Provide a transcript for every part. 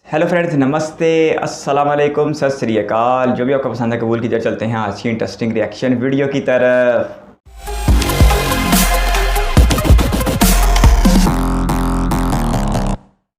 Hello friends, नमस्ते, अस्सलाम वालेकुम, सत श्री अकाल। जो भी आपको पसंद है कबूल कीजिए। चलते हैं आज की इंटरेस्टिंग रिएक्शन वीडियो की तरफ।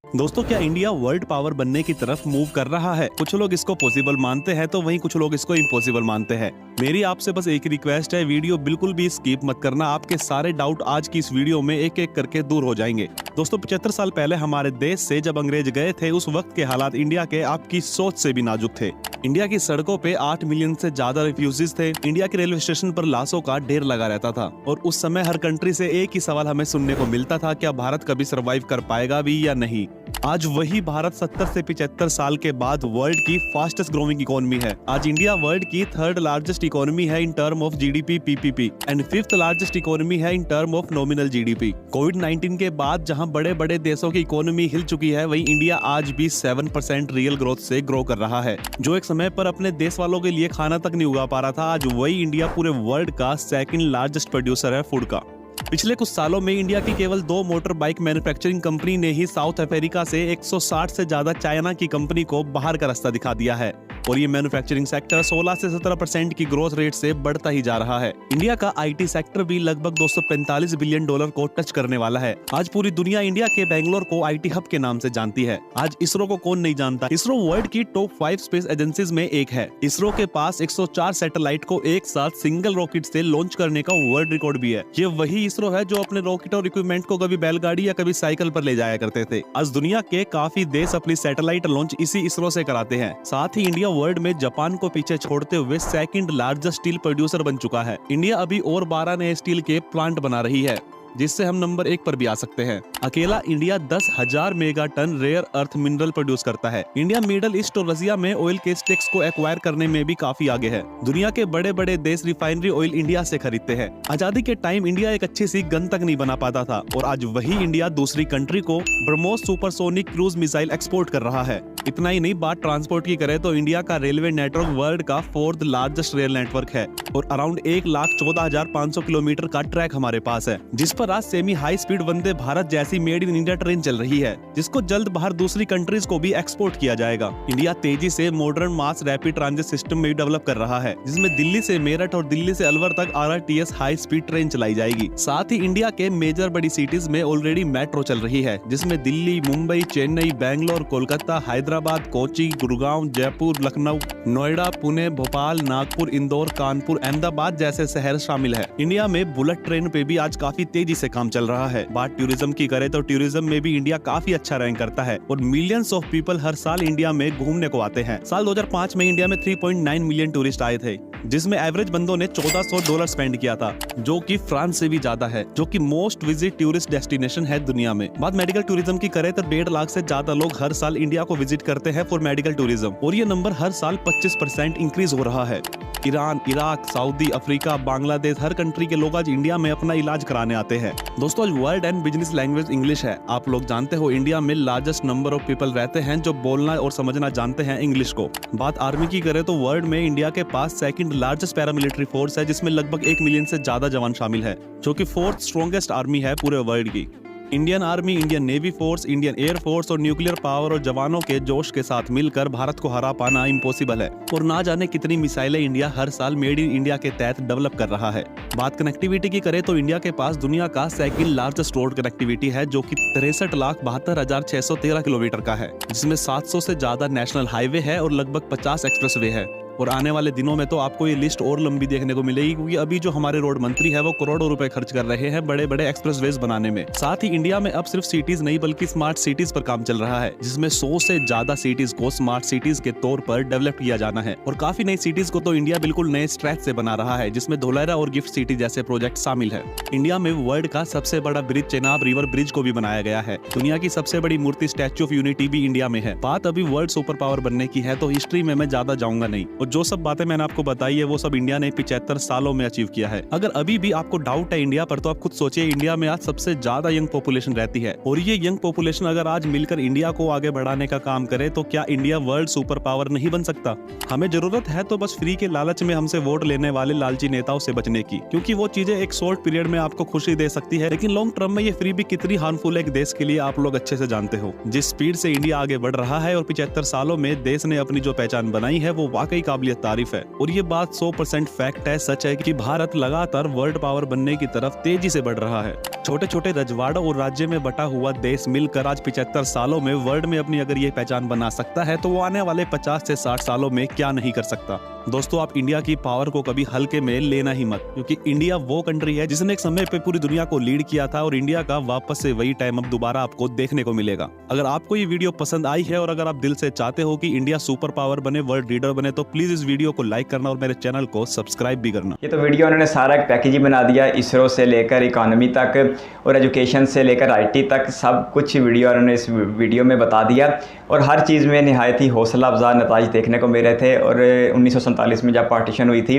दोस्तों, क्या इंडिया वर्ल्ड पावर बनने की तरफ मूव कर रहा है? कुछ लोग इसको पॉसिबल मानते हैं तो वहीं कुछ लोग इसको इम्पॉसिबल मानते हैं। मेरी आपसे बस एक रिक्वेस्ट है, वीडियो बिल्कुल भी स्किप मत करना। आपके सारे डाउट आज की इस वीडियो में एक एक करके दूर हो जाएंगे। दोस्तों, 75 साल पहले हमारे देश से जब अंग्रेज गए थे, उस वक्त के हालात इंडिया के आपकी सोच से भी नाजुक थे। इंडिया की सड़कों पे 8 मिलियन से ज्यादा रिफ्यूजीज थे। इंडिया के रेलवे स्टेशन पर लाशों का ढेर लगा रहता था और उस समय हर कंट्री से एक ही सवाल हमें सुनने को मिलता था, क्या भारत कभी सरवाइव कर पाएगा भी या नहीं। आज वही भारत 70 से 75 साल के बाद वर्ल्ड की फास्टेस्ट ग्रोइंग इकोनॉमी है। आज इंडिया वर्ल्ड की 3rd लार्जेस्ट इकोनॉमी है in term of GDP PPP and 5th largest economy है in term of nominal GDP. कोविड-19 के बाद जहां बड़े बड़े देशों की इकोनॉमी हिल चुकी है, वहीं इंडिया आज भी 7% रियल ग्रोथ से ग्रो कर रहा है। जो एक समय पर अपने देश वालों के लिए खाना तक नहीं उगा पा रहा था, आज वही इंडिया पूरे वर्ल्ड का 2nd लार्जेस्ट प्रोड्यूसर है फूड का। पिछले कुछ सालों में इंडिया की केवल 2 मोटर बाइक मैन्युफैक्चरिंग कंपनी ने ही साउथ अफ्रीका से 160 से ज्यादा चाइना की कंपनी को बाहर का रास्ता दिखा दिया है और ये मैन्युफैक्चरिंग सेक्टर 16 से 17% की ग्रोथ रेट से बढ़ता ही जा रहा है। इंडिया का आईटी सेक्टर भी लगभग $245 बिलियन को टच करने वाला है। आज पूरी दुनिया इंडिया के बेंगलोर को आईटी हब के नाम से जानती है। आज इसरो को कौन नहीं जानता? इसरो वर्ल्ड की टॉप 5 स्पेस एजेंसीज में एक है। इसरो के पास 104 सैटेलाइट को एक साथ सिंगल रॉकेट से लॉन्च करने का वर्ल्ड रिकॉर्ड भी है। ये वही इसरो है जो अपने रॉकेट और इक्विपमेंट को कभी बैलगाड़ी या कभी साइकिल पर ले जाया करते थे। आज दुनिया के काफी देश अपनी सैटेलाइट लॉन्च इसी इसरो से कराते हैं। साथ ही इंडिया वर्ल्ड में जापान को पीछे छोड़ते हुए 2nd लार्जेस्ट स्टील प्रोड्यूसर बन चुका है। इंडिया अभी और 12 नए स्टील के प्लांट बना रही है, जिससे हम नंबर 1 पर भी आ सकते हैं। अकेला India 10,000 mega ton rare earth mineral produce करता है। इंडिया मिडल ईस्ट और रसिया में ऑयल के स्टेक्स को एक्वायर करने में भी काफी आगे है। दुनिया के बड़े बड़े देश रिफाइनरी ऑयल इंडिया से खरीदते हैं। आजादी के टाइम इंडिया एक अच्छी सी गन तक नहीं बना पाता था और आज वही इंडिया दूसरी कंट्री को BrahMos supersonic cruise missile export कर रहा है। इतना ही नहीं, बात ट्रांसपोर्ट की करें तो इंडिया का रेलवे नेटवर्क वर्ल्ड का 4th लार्जेस्ट रेल नेटवर्क है और अराउंड 1,14,500 किलोमीटर का ट्रैक हमारे पास है, जिस पर आज semi high speed Vande Bharat जैसी मेड इन इंडिया ट्रेन चल रही है, जिसको जल्द बाहर दूसरी कंट्रीज को भी एक्सपोर्ट किया जाएगा। इंडिया तेजी से modern mass rapid transit system में डेवलप कर रहा है, जिसमें दिल्ली से मेरठ और दिल्ली से अलवर तक RRTS हाई स्पीड ट्रेन चलाई जाएगी। साथ ही इंडिया के मेजर बड़ी सिटीज में ऑलरेडी मेट्रो चल रही है, जिसमें दिल्ली, मुंबई, चेन्नई, बैंगलोर, कोलकाता, हैदराबाद, कोची, गुड़गांव, जयपुर, लखनऊ, नोएडा, पुणे, भोपाल, नागपुर, इंदौर, कानपुर, अहमदाबाद जैसे शहर शामिल है। इंडिया में बुलेट ट्रेन पे भी आज काफी तेजी से काम चल रहा है। बात टूरिज्म की करें तो टूरिज्म में भी इंडिया काफी अच्छा रैंक करता है और मिलियंस ऑफ पीपल हर साल इंडिया में घूमने को आते हैं। साल 2005 में इंडिया में 3.9 मिलियन टूरिस्ट आए थे, जिसमें एवरेज बंदों ने $1400 स्पेंड किया था, जो कि फ्रांस से भी ज्यादा है, जो कि मोस्ट विजिट टूरिस्ट डेस्टिनेशन है दुनिया में। बात मेडिकल टूरिज्म की करें तो 1.5 लाख से ज्यादा लोग हर साल इंडिया को विजिट करते हैं फॉर मेडिकल टूरिज्म और ये नंबर हर साल 25% इंक्रीज हो रहा है। Iran, Iraq, Saudi, Africa, Bangladesh, हर कंट्री के लोग आज इंडिया में अपना इलाज कराने आते हैं। दोस्तों, आज world and business language English है। आप लोग जानते हो इंडिया में लार्जेस्ट नंबर ऑफ पीपल रहते हैं जो बोलना और समझना जानते हैं इंग्लिश को। बात आर्मी की करें तो वर्ल्ड में इंडिया के पास 2nd लार्जेस्ट पैरामिलिट्री फोर्स है, जिसमें लगभग 1 मिलियन से ज्यादा जवान शामिल है, जो कि 4th स्ट्रॉन्गेस्ट आर्मी है पूरे वर्ल्ड की। Indian army, Indian navy force, Indian air force और न्यूक्लियर पावर और जवानों के जोश के साथ मिलकर भारत को हरा पाना इम्पॉसिबल है और ना जाने कितनी मिसाइलें इंडिया हर साल मेड इन इंडिया के तहत डेवलप कर रहा है। बात कनेक्टिविटी की करें तो इंडिया के पास दुनिया का 2nd लार्जेस्ट रोड कनेक्टिविटी है, जो कि 63,72,613 किलोमीटर का है, जिसमें 700 से ज्यादा नेशनल हाईवे है और लगभग 50 एक्सप्रेसवे है। और आने वाले दिनों में तो आपको ये लिस्ट और लंबी देखने को मिलेगी, क्योंकि अभी जो हमारे रोड मंत्री है वो करोड़ों रुपए खर्च कर रहे हैं बड़े बड़े एक्सप्रेसवेज बनाने में। साथ ही इंडिया में अब सिर्फ सिटीज नहीं बल्कि स्मार्ट सिटीज पर काम चल रहा है, जिसमें 100 से ज्यादा सिटीज को स्मार्ट सिटीज के तौर पर डेवलप किया जाना है और काफी नई सिटीज को तो इंडिया बिल्कुल नए स्ट्रेच से बना रहा है, जिसमें धोलेरा और गिफ्ट सिटी जैसे प्रोजेक्ट शामिल है। इंडिया में वर्ल्ड का सबसे बड़ा ब्रिज चेनाब रिवर ब्रिज को भी बनाया गया है। दुनिया की सबसे बड़ी मूर्ति स्टैच्यू ऑफ यूनिटी भी इंडिया में है। बात अभी वर्ल्ड सुपर पावर बनने की है तो हिस्ट्री में मैं ज्यादा जाऊंगा नहीं और जो सब बातें मैंने आपको बताई है वो सब इंडिया ने 75 सालों में अचीव किया है। अगर अभी भी आपको डाउट है इंडिया पर, तो आप खुद सोचिए, इंडिया में आज सबसे ज्यादा यंग पॉपुलेशन रहती है, और ये यंग पॉपुलेशन अगर आज मिलकर इंडिया को आगे बढ़ाने का काम करे तो क्या इंडिया वर्ल्ड सुपर पावर नहीं बन सकता? हमें जरूरत है तो बस फ्री के लालच में हमसे वोट लेने वाले लालची नेताओं से बचने की, क्योंकि वो चीजें एक शॉर्ट पीरियड में आपको खुशी दे सकती है, लेकिन लॉन्ग टर्म में ये फ्री भी कितनी हार्मफुल है एक देश के लिए आप लोग अच्छे से जानते हो। जिस स्पीड से इंडिया आगे बढ़ रहा है और 75 सालों में देश ने अपनी जो पहचान बनाई है वो वाकई काबिलियत तारीफ है। और ये बात 100% फैक्ट है, सच है कि भारत लगातार वर्ल्ड पावर बनने की तरफ तेजी से बढ़ रहा है। छोटे छोटे रजवाड़ों और राज्य में बटा हुआ देश मिलकर आज 75 सालों में वर्ल्ड में अपनी अगर ये पहचान बना सकता है तो वो आने वाले 50 से 60 सालों में क्या नहीं कर सकता। दोस्तों, आप इंडिया की पावर को कभी हल्के में लेना ही मत, क्योंकि इंडिया वो कंट्री है जिसने एक समय पे पूरी दुनिया को लीड किया था, और इंडिया का वापस से वही टाइम अब दोबारा आपको देखने को मिलेगा। अगर आपको ये वीडियो पसंद आई है और अगर आप दिल से चाहते हो कि इंडिया सुपर पावर बने, वर्ल्ड लीडर बने, तो प्लीज इस वीडियो को लाइक करना और मेरे चैनल को सब्सक्राइब भी करना। ये तो वीडियो उन्होंने सारा एक पैकेज ही बना दिया, इसरो से लेकर इकोनॉमी तक और एजुकेशन से लेकर IT तक सब कुछ वीडियो उन्होंने इस वीडियो में बता दिया, और हर चीज़ में निहायत ही हौसला अफजा नताइज देखने को मिल रहे थे। और 1947 में जब पार्टीशन हुई थी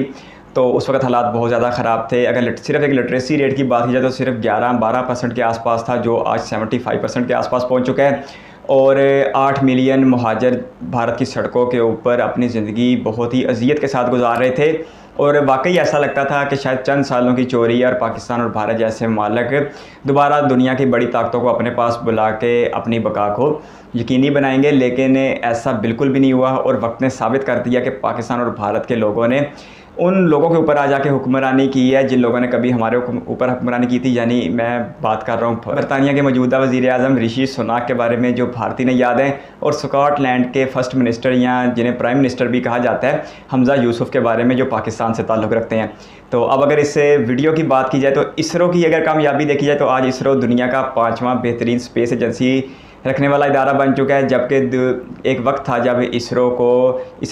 तो उस वक्त हालात बहुत ज़्यादा ख़राब थे। अगर सिर्फ एक लिटरेसी रेट की बात की जाए तो सिर्फ 11-12% के आसपास था, जो आज 75% के आसपास पहुंच चुका है। और 8 मिलियन मुहाजिर भारत की सड़कों के ऊपर अपनी ज़िंदगी बहुत ही अजियत के साथ गुजार रहे थे, और वाकई ऐसा लगता था कि शायद चंद सालों की चोरी और पाकिस्तान और भारत जैसे ममालिक दोबारा दुनिया की बड़ी ताकतों को अपने पास बुला के अपनी बका को यकीनी बनाएंगे। लेकिन ऐसा बिल्कुल भी नहीं हुआ, और वक्त ने साबित कर दिया कि पाकिस्तान और भारत के लोगों ने उन लोगों के ऊपर आ जाके हुक्मरानी की है जिन लोगों ने कभी हमारे ऊपर हुक्मरानी की थी। यानी मैं बात कर रहा हूँ बरतानिया के मौजूदा वज़ीर आज़म ऋषि सुनाक के बारे में, जो भारतीय ने याद है, और स्कॉटलैंड के फर्स्ट मिनिस्टर या जिन्हें प्राइम मिनिस्टर भी कहा जाता है, हमजा यूसुफ के बारे में, जो पाकिस्तान से ताल्लुक़ रखते हैं। तो अब अगर इस वीडियो की बात की जाए तो इसरो की अगर कामयाबी देखी जाए तो आज इसरो दुनिया का 5वां बेहतरीन स्पेस एजेंसी रखने वाला इदारा बन चुका है। जबकि एक वक्त था जब इसरो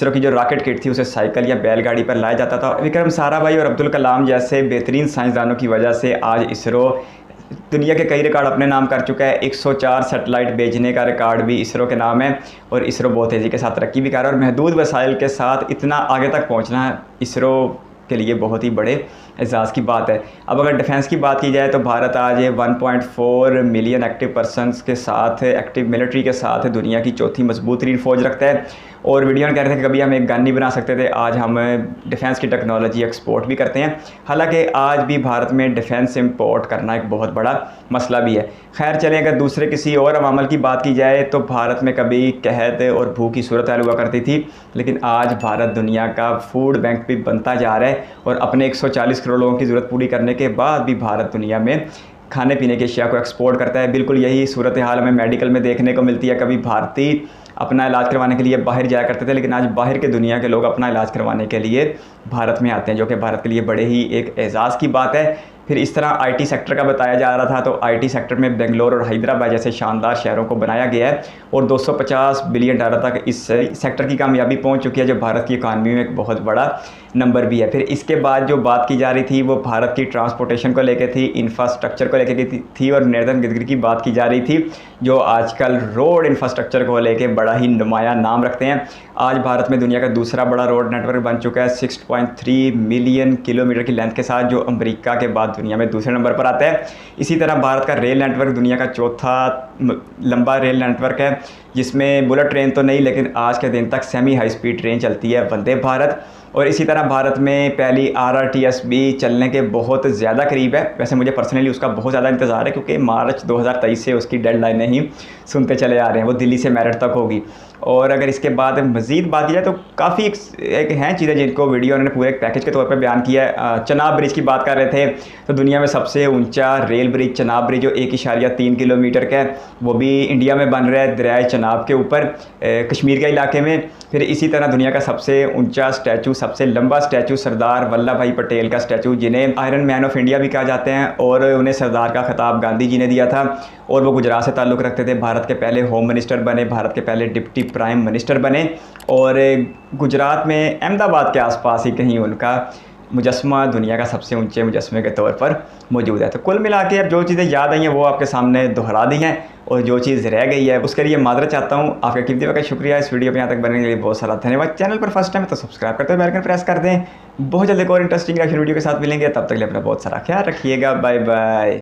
की जो रॉकेट किट थी उसे साइकिल या बैलगाड़ी पर लाया जाता था। विक्रम साराभाई और अब्दुल कलाम जैसे बेहतरीन साइंसदानों की वजह से आज इसरो दुनिया के कई रिकॉर्ड अपने नाम कर चुका है। 104 सैटेलाइट भेजने का रिकॉर्ड भी इसरो के नाम है, और इसरो बहुत तेज़ी के साथ तरक्की भी कर रहा है, और महदूद वसाइल के साथ इतना आगे तक पहुँचना इसरो के लिए बहुत ही बड़े एजाज़ की बात है। अब अगर डिफेंस की बात की जाए तो भारत आज 1.4 मिलियन एक्टिव पर्सनस के साथ, एक्टिव मिलिट्री के साथ दुनिया की चौथी मजबूत तरीन फ़ौज रखता है। और वीडियो में कह रहे थे कि कभी हम एक गन नहीं बना सकते थे, आज हम डिफेंस की टेक्नोलॉजी एक्सपोर्ट भी करते हैं। हालांकि आज भी भारत में डिफेंस इंपोर्ट करना एक बहुत बड़ा मसला भी है। खैर चलें, अगर दूसरे किसी और अवामल की बात की जाए तो भारत में कभी कहत और भूख की सूरत हाल हुआ करती थी, लेकिन आज भारत दुनिया का फूड बैंक भी बनता जा रहा है, और अपने 140 करोड़ लोगों की ज़रूरत पूरी करने के बाद भी भारत दुनिया में खाने पीने की अशिया को एक्सपोर्ट करता है। बिल्कुल यही सूरत हाल हमें मेडिकल में देखने को मिलती है। कभी भारतीय अपना इलाज करवाने के लिए बाहर जाया करते थे, लेकिन आज बाहर के दुनिया के लोग अपना इलाज करवाने के लिए भारत में आते हैं, जो कि भारत के लिए बड़े ही एक एजाज़ की बात है। फिर इस तरह IT सेक्टर का बताया जा रहा था, तो IT सेक्टर में बेंगलोर और हैदराबाद जैसे शानदार शहरों को बनाया गया है, और $250 बिलियन तक इस सेक्टर की कामयाबी पहुंच चुकी है, जो भारत की इकानमी में एक बहुत बड़ा नंबर भी है। फिर इसके बाद जो बात की जा रही थी वो भारत की ट्रांसपोर्टेशन को लेकर थी, इंफ्रास्ट्रक्चर को लेकर थी, और नॉर्दर्न गडकरी की बात की जा रही थी, जो आजकल रोड इंफ्रास्ट्रक्चर को लेकर बड़ा ही नुमाया नाम रखते हैं। आज भारत में दुनिया का दूसरा बड़ा रोड नेटवर्क बन चुका है 6.3 मिलियन किलोमीटर की लेंथ के साथ, जो अमेरिका के बाद दुनिया में दूसरे नंबर पर आता है। इसी तरह भारत का रेल नेटवर्क दुनिया का चौथा लंबा रेल नेटवर्क है, जिसमें बुलेट ट्रेन तो नहीं, लेकिन आज के दिन तक सेमी हाई स्पीड ट्रेन चलती है, वंदे भारत। और इसी तरह भारत में पहली RRTS भी चलने के बहुत ज़्यादा करीब है। वैसे मुझे पर्सनली उसका बहुत ज़्यादा इंतज़ार है, क्योंकि मार्च 2023 से उसकी डेडलाइन ही सुनते चले आ रहे हैं, वो दिल्ली से मेरठ तक होगी। और अगर इसके बाद मज़ीद बात की जाए तो काफ़ी एक हैं चीज़ें जिनको वीडियो उन्होंने पूरे एक पैकेज के तौर पे बयान किया है। चनाब ब्रिज की बात कर रहे थे, तो दुनिया में सबसे ऊंचा रेल ब्रिज चनाब ब्रिज जो 1.3 किलोमीटर का है, वो भी इंडिया में बन रहा है दरियाए चनाब के ऊपर, कश्मीर के इलाके में। फिर इसी तरह दुनिया का सबसे ऊंचा स्टैचू, सबसे लंबा स्टैचू सरदार वल्लभ भाई पटेल का स्टैचू, जिन्हें आयरन मैन ऑफ इंडिया भी कहा जाते हैं, और उन्हें सरदार का खिताब गांधी जी ने दिया था, और वो गुजरात से ताल्लुक़ रखते थे। भारत के पहले होम मिनिस्टर बने, भारत के पहले डिप्टी प्राइम मिनिस्टर बने, और गुजरात में अहमदाबाद के आसपास ही कहीं उनका मुजस्मा दुनिया का सबसे ऊंचे मुजस्मे के तौर पर मौजूद है। तो कुल मिला के अब जो चीज़ें याद आई हैं वो आपके सामने दोहरा दी हैं, और जो चीज़ रह गई है उसके लिए माजरत चाहता हूँ। आपका कीमती वक्त शुक्रिया इस वीडियो पे यहाँ तक बनने के लिए बहुत सारा धन्यवाद। चैनल पर फर्स्ट टाइम तो सब्सक्राइब करते हुए बेल आइकन प्रेस कर दें। बहुत जल्द एक और इंटरेस्टिंग रिएक्शन वीडियो के साथ मिलेंगे, तब तक के लिए अपना बहुत सारा ख्याल रखिएगा। Bye bye.